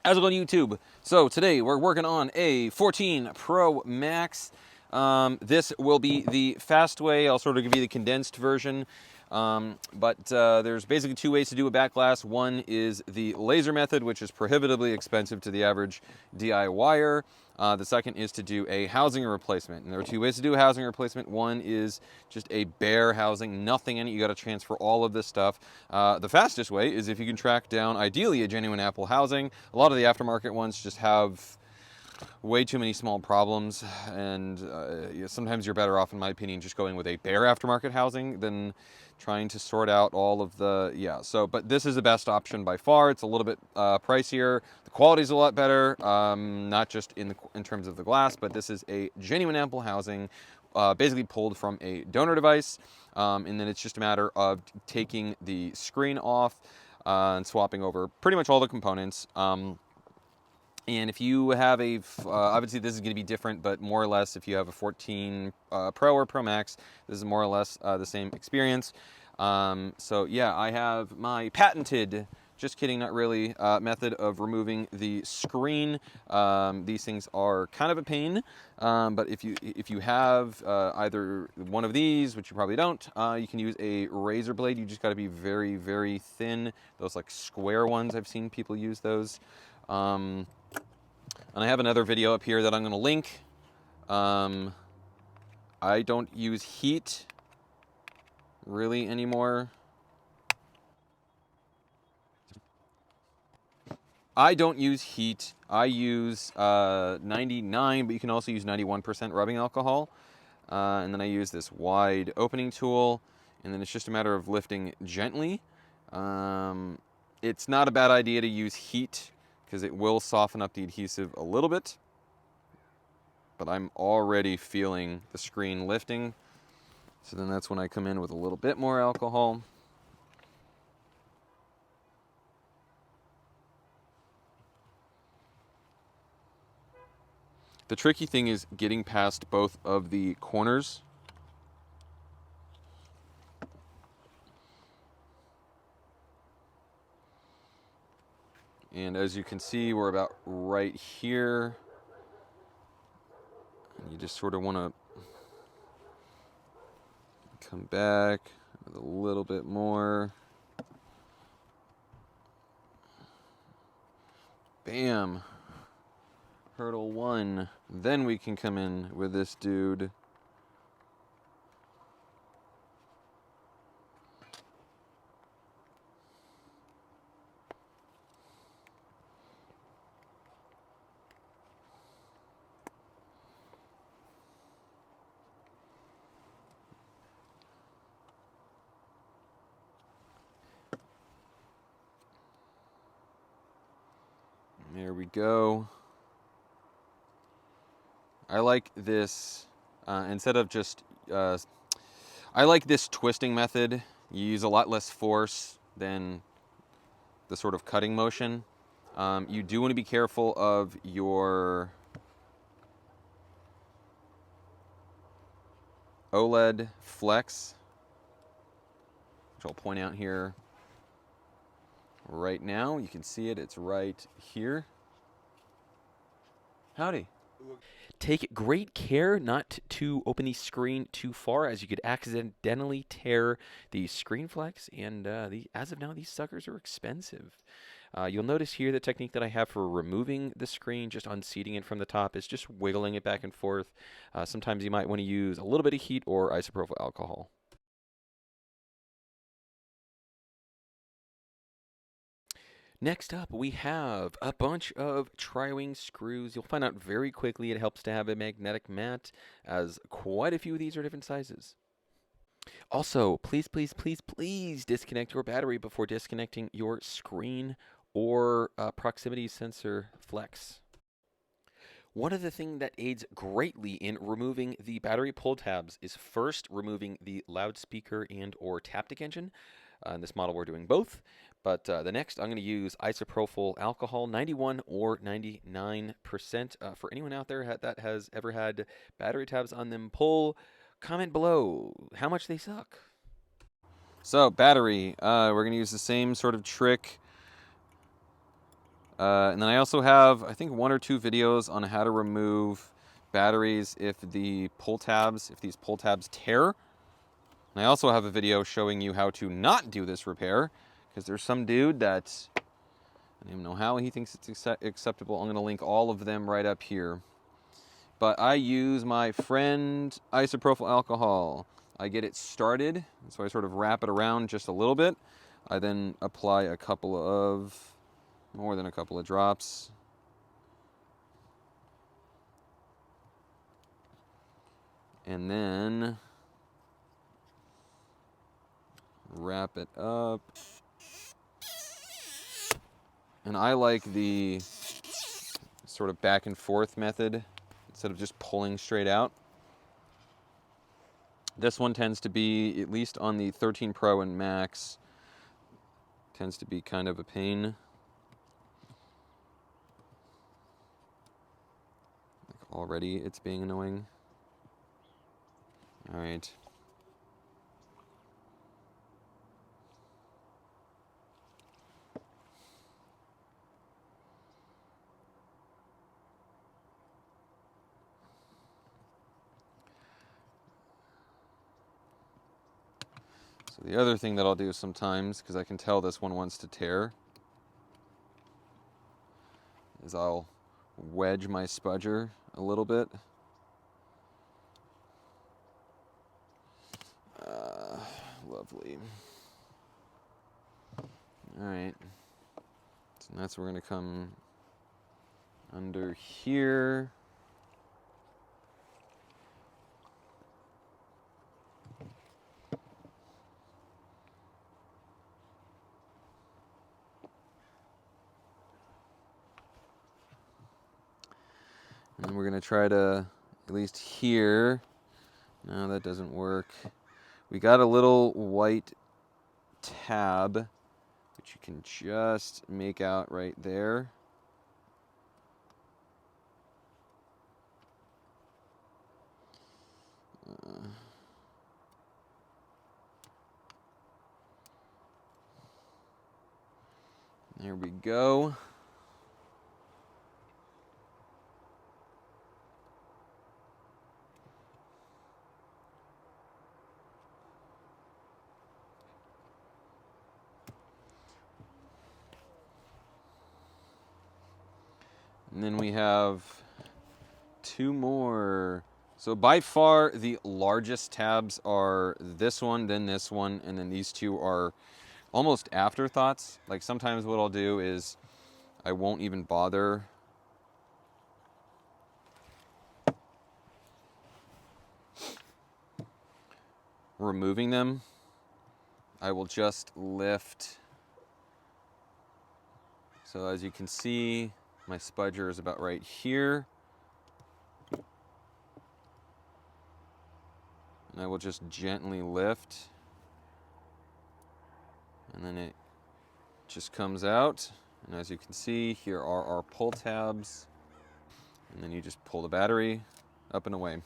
How's it going, YouTube? So today we're working on a 14 Pro Max. This will be the fast way. I'll sort of give you the condensed version. But there's basically two ways to do a back glass. One is the laser method, which is prohibitively expensive to the average DIYer. The second is to do a housing replacement. And there are two ways to do a housing replacement. One is just a bare housing, nothing in it. You got to transfer all of this stuff. The fastest way is if you can track down, ideally, a genuine Apple housing. A lot of the aftermarket ones just have way too many small problems, and sometimes you're better off, in my opinion, just going with a bare aftermarket housing than trying to sort out all of the, but this is the best option by far. It's a little bit pricier. The quality's a lot better, not just in terms of the glass, but this is a genuine Apple housing, basically pulled from a donor device, and then it's just a matter of taking the screen off and swapping over pretty much all the components. And if you have a, obviously this is going to be different, but more or less if you have a 14 Pro or Pro Max, this is more or less the same experience. So yeah, I have my patented, just kidding, not really, method of removing the screen. These things are kind of a pain, but if you have either one of these, which you probably don't, you can use a razor blade. You just got to be very, very thin. Those like square ones, I've seen people use those. And I have another video up here that I'm going to link. I don't use heat really anymore. I don't use heat. I use 99, but you can also use 91% rubbing alcohol. And then I use this wide opening tool, and then it's just a matter of lifting gently. It's not a bad idea to use heat, because it will soften up the adhesive a little bit. But I'm already feeling the screen lifting. So then that's when I come in with a little bit more alcohol. The tricky thing is getting past both of the corners. And as you can see, we're about right here. And you just sort of want to come back with a little bit more. Bam. Hurdle one. Then we can come in with this dude. There we go. I like this, instead of just, I like this twisting method. You use a lot less force than the sort of cutting motion. You do want to be careful of your OLED flex, which I'll point out here right now. You can see it, it's right here. Howdy. Take great care not to open the screen too far, as you could accidentally tear the screen flex, and as of now, these suckers are expensive. You'll notice here the technique that I have for removing the screen, just unseating it from the top, is just wiggling it back and forth. Sometimes you might want to use a little bit of heat or isopropyl alcohol. Next up, we have a bunch of tri-wing screws. You'll find out very quickly it helps to have a magnetic mat, as quite a few of these are different sizes. Also, please, please, please, please disconnect your battery before disconnecting your screen or proximity sensor flex. One of the things that aids greatly in removing the battery pull tabs is first removing the loudspeaker and or Taptic engine. In this model, we're doing both. But the next, I'm going to use isopropyl alcohol, 91 or 99%. For anyone out there that has ever had battery tabs on them pull, comment below how much they suck. So battery, we're going to use the same sort of trick And then I also have, I think, 1 or 2 videos on how to remove batteries if these pull tabs tear. And I also have a video showing you how to not do this repair, because there's some dude that, I don't even know how he thinks it's acceptable. I'm going to link all of them right up here. But I use my friend isopropyl alcohol. I get it started, so I sort of wrap it around just a little bit. I then apply more than a couple of drops. And then wrap it up. And I like the sort of back and forth method instead of just pulling straight out. This one tends to be, at least on the 13 Pro and Max, tends to be kind of a pain. Like already it's being annoying. All right. So the other thing that I'll do sometimes, because I can tell this one wants to tear, is I'll wedge my spudger a little bit. Lovely. All right. So that's where we're going to come under here. And then we're going to try to, at least here, no, that doesn't work. We got a little white tab, which you can just make out right there. There we go. And then we have 2 more. So by far the largest tabs are this one, then this one, and then these 2 are almost afterthoughts. Like sometimes what I'll do is I won't even bother removing them. I will just lift. So as you can see, my spudger is about right here. And I will just gently lift. And then it just comes out. And as you can see, here are our pull tabs. And then you just pull the battery up and away.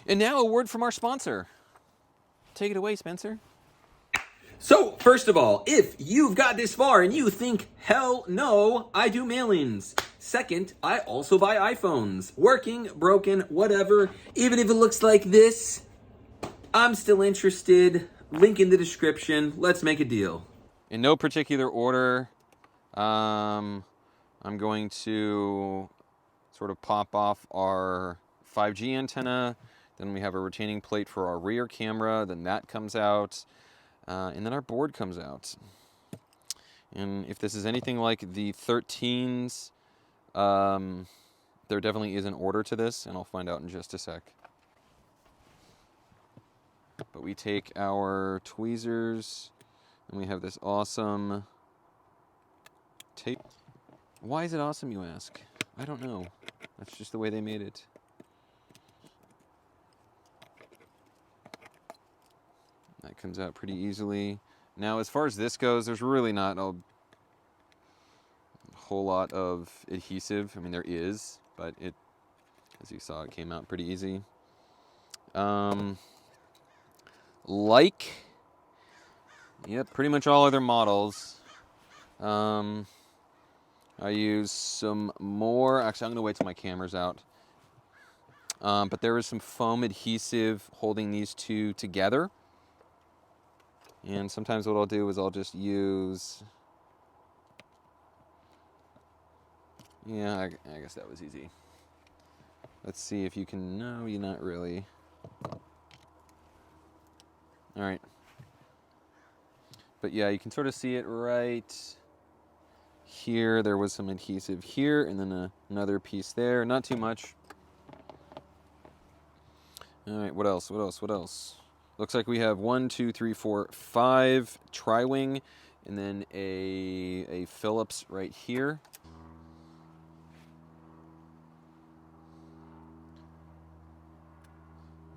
And now a word from our sponsor. Take it away, Spencer. So, first of all, if you've got this far and you think, hell no, I do mailings. Second, I also buy iPhones. Working, broken, whatever. Even if it looks like this, I'm still interested. Link in the description. Let's make a deal. In no particular order, I'm going to sort of pop off our 5G antenna. Then we have a retaining plate for our rear camera. Then that comes out. And then our board comes out. And if this is anything like the 13s, there definitely is an order to this, and I'll find out in just a sec. But we take our tweezers, and we have this awesome tape. Why is it awesome, you ask? I don't know. That's just the way they made it. That comes out pretty easily. Now, as far as this goes, there's really not a whole lot of adhesive. I mean, there is, but it, as you saw, it came out pretty easy. Yep, pretty much all other models. I use some more. Actually, I'm going to wait till my camera's out. But there is some foam adhesive holding these two together. And sometimes what I'll do is I'll just use... Yeah, I guess that was easy. Let's see if you can... No, you're not really. All right. But yeah, you can sort of see it right here. There was some adhesive here, and then another piece there. Not too much. All right, what else? What else? What else? Looks like we have 1, 2, 3, 4, 5 tri-wing, and then a Phillips right here.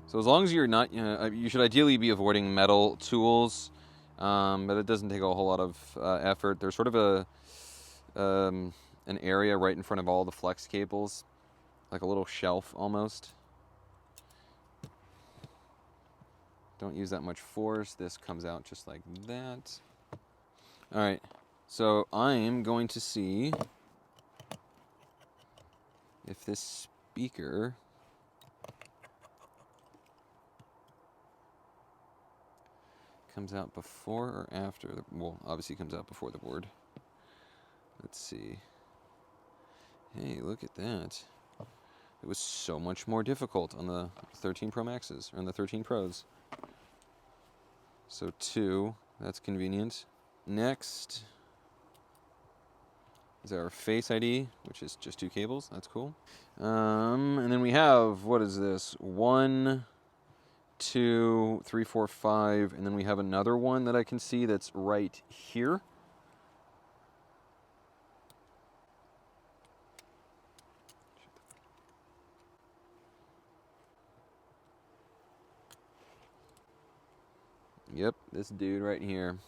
So as long as you're not, you should ideally be avoiding metal tools, but it doesn't take a whole lot of effort. There's sort of an area right in front of all the flex cables, like a little shelf almost. Don't use that much force. This comes out just like that. All right, so I'm going to see if this speaker comes out before or after the, well, obviously comes out before the board. Let's see. Hey, look at that. It was so much more difficult on the 13 Pro Maxes, or on the 13 Pros. So 2, that's convenient. Next is our Face ID, which is just 2 cables. That's cool. And then we have, what is this? 1, 2, 3, 4, 5, and then we have another one that I can see that's right here. Yep, this dude right here.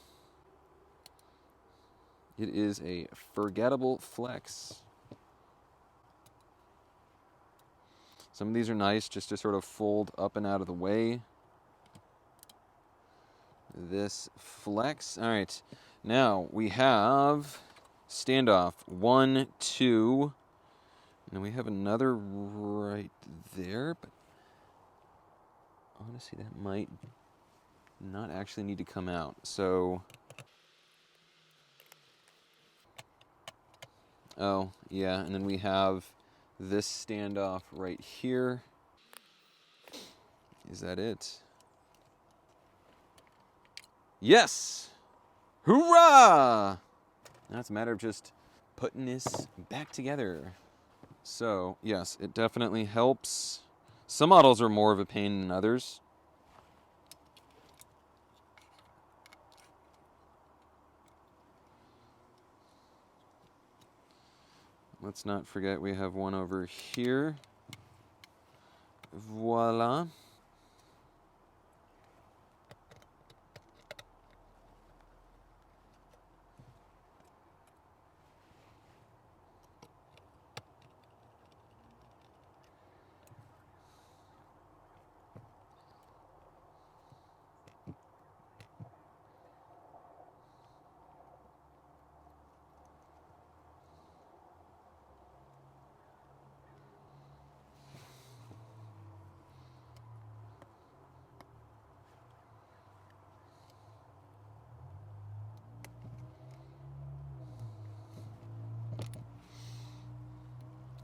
It is a forgettable flex. Some of these are nice just to sort of fold up and out of the way. This flex. All right, now we have standoff 1, 2, and then we have another right there, but honestly that might not actually need to come out. So, oh yeah, and then we have this standoff right here. Is that it? Yes! Hoorah! Now it's a matter of just putting this back together. So, yes, it definitely helps. Some models are more of a pain than others. Let's not forget we have one over here. Voila.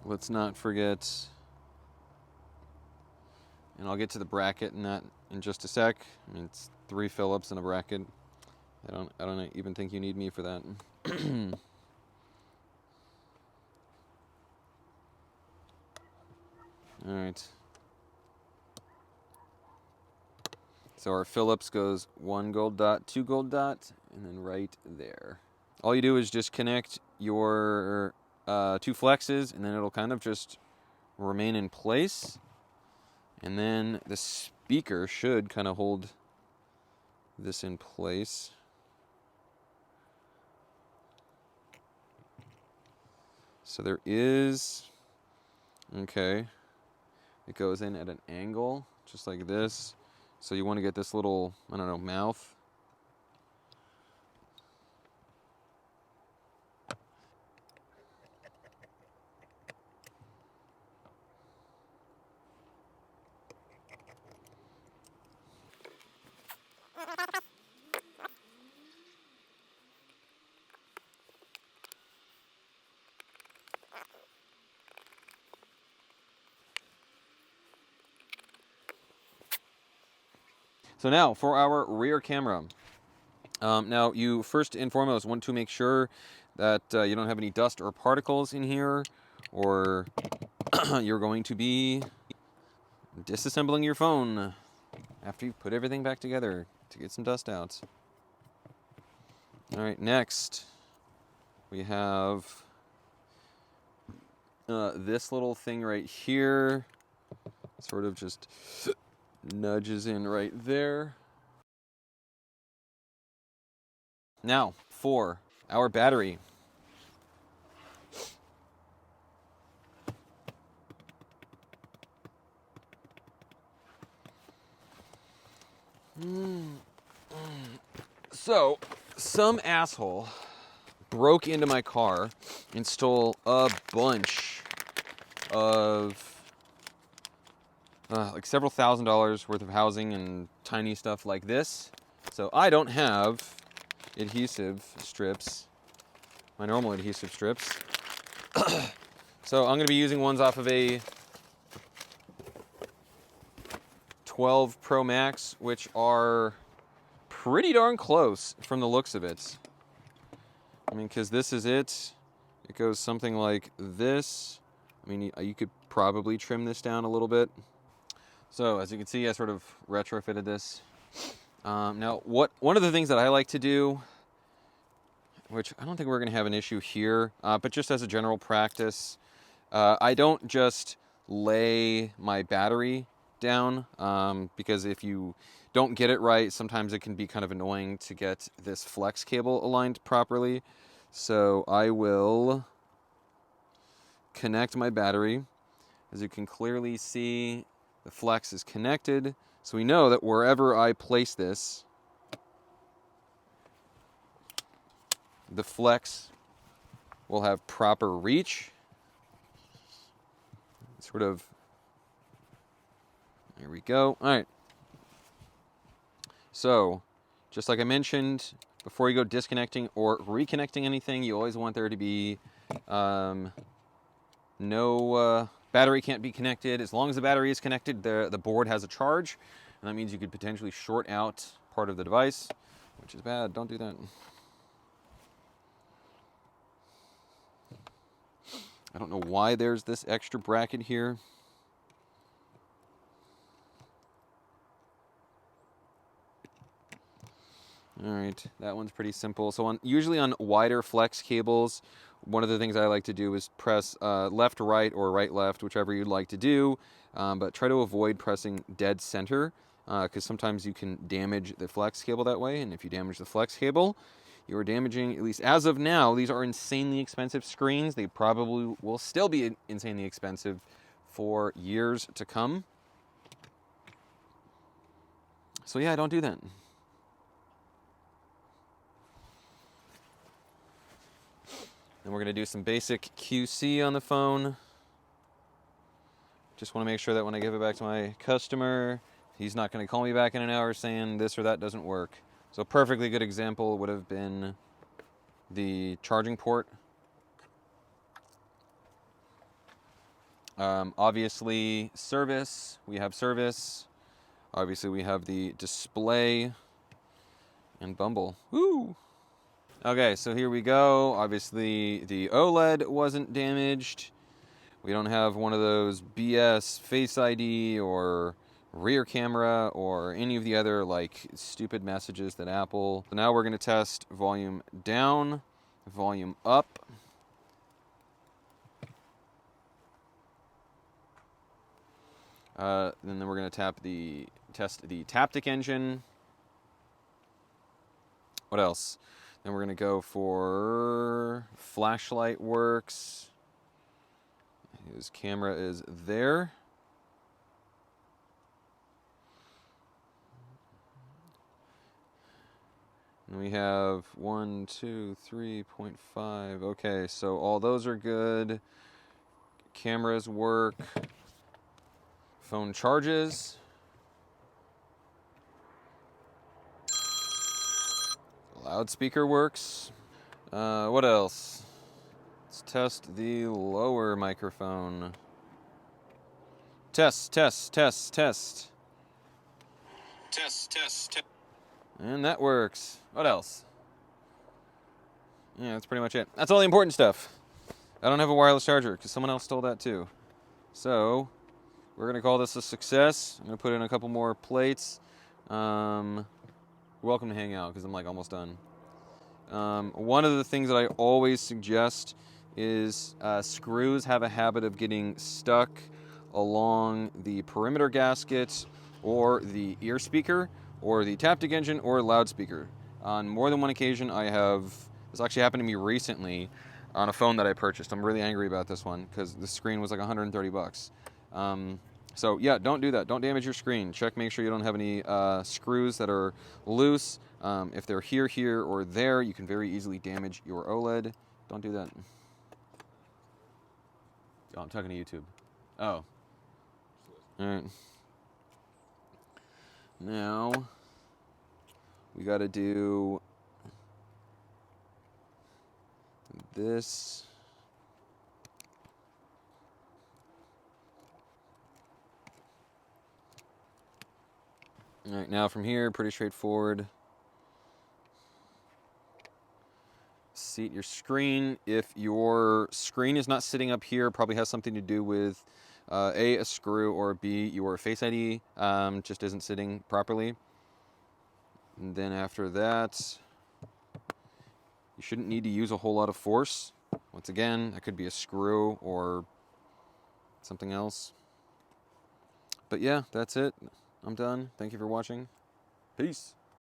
Let's not forget, and I'll get to the bracket in that in just a sec. I mean, it's 3 Phillips and a bracket. I don't even think you need me for that. All right. So our Phillips goes 1 gold dot, 2 gold dot, and then right there. All you do is just connect your 2 flexes, and then it'll kind of just remain in place. And then the speaker should kind of hold this in place. So there is, okay, it goes in at an angle, just like this. So you want to get this little, I don't know, mouth. So now for our rear camera. Now you first and foremost want to make sure that you don't have any dust or particles in here, or you're going to be disassembling your phone after you put everything back together to get some dust out. All right, next we have this little thing right here. Sort of just nudges in right there. Now for our battery. So, some asshole broke into my car and stole a bunch of like several $1,000s worth of housing and tiny stuff like this. So I don't have adhesive strips, my normal adhesive strips. So I'm going to be using ones off of a 12 Pro Max, which are pretty darn close from the looks of it. I mean, because this is it. It goes something like this. I mean, you could probably trim this down a little bit. So as you can see, I sort of retrofitted this. Now, one of the things that I like to do, which I don't think we're going to have an issue here, but just as a general practice, I don't just lay my battery down, because if you don't get it right, sometimes it can be kind of annoying to get this flex cable aligned properly. So I will connect my battery. As you can clearly see, the flex is connected, so we know that wherever I place this, the flex will have proper reach. Sort of, there we go. All right. So, just like I mentioned, before you go disconnecting or reconnecting anything, you always want there to be no battery can't be connected. As long as the battery is connected, the board has a charge, and that means you could potentially short out part of the device, which is bad. Don't do that. I don't know why there's this extra bracket here. All right, that one's pretty simple. So usually on wider flex cables, one of the things I like to do is press left, right, or right, left, whichever you'd like to do, but try to avoid pressing dead center, because sometimes you can damage the flex cable that way, and if you damage the flex cable, you are damaging, at least as of now, these are insanely expensive screens. They probably will still be insanely expensive for years to come. So yeah, don't do that. And we're going to do some basic QC on the phone. Just want to make sure that when I give it back to my customer, he's not going to call me back in an hour saying this or that doesn't work. So a perfectly good example would have been the charging port. Obviously, service. We have service. Obviously, we have the display and Bumble. Woo! Okay, so here we go. Obviously, the OLED wasn't damaged. We don't have one of those BS Face ID or rear camera or any of the other like stupid messages that Apple. So now we're going to test volume down, volume up. And then we're going to test the Taptic engine. What else? Then we're going to go for flashlight works. His camera is there. And we have 1, 2, 3.5. Okay, so all those are good. Cameras work. Phone charges. Loudspeaker works. What else? Let's test the lower microphone. Test, test, test, test. Test. And that works. What else? Yeah, that's pretty much it. That's all the important stuff. I don't have a wireless charger because someone else stole that too. So, we're going to call this a success. I'm going to put in a couple more plates. You're welcome to hang out because I'm like almost done. One of the things that I always suggest is screws have a habit of getting stuck along the perimeter gasket or the ear speaker or the Taptic engine or loudspeaker. On more than one occasion, this actually happened to me recently on a phone that I purchased. I'm really angry about this one because the screen was like 130 bucks. So yeah, don't do that. Don't damage your screen. Check, make sure you don't have any screws that are loose. If they're here, or there, you can very easily damage your OLED. Don't do that. Oh, I'm talking to YouTube. Oh. All right. Now, we got to do this. All right, now from here, pretty straightforward. Seat your screen. If your screen is not sitting up here, probably has something to do with A, a screw, or B, your Face ID just isn't sitting properly. And then after that, you shouldn't need to use a whole lot of force. Once again, that could be a screw or something else. But yeah, that's it. I'm done. Thank you for watching. Peace.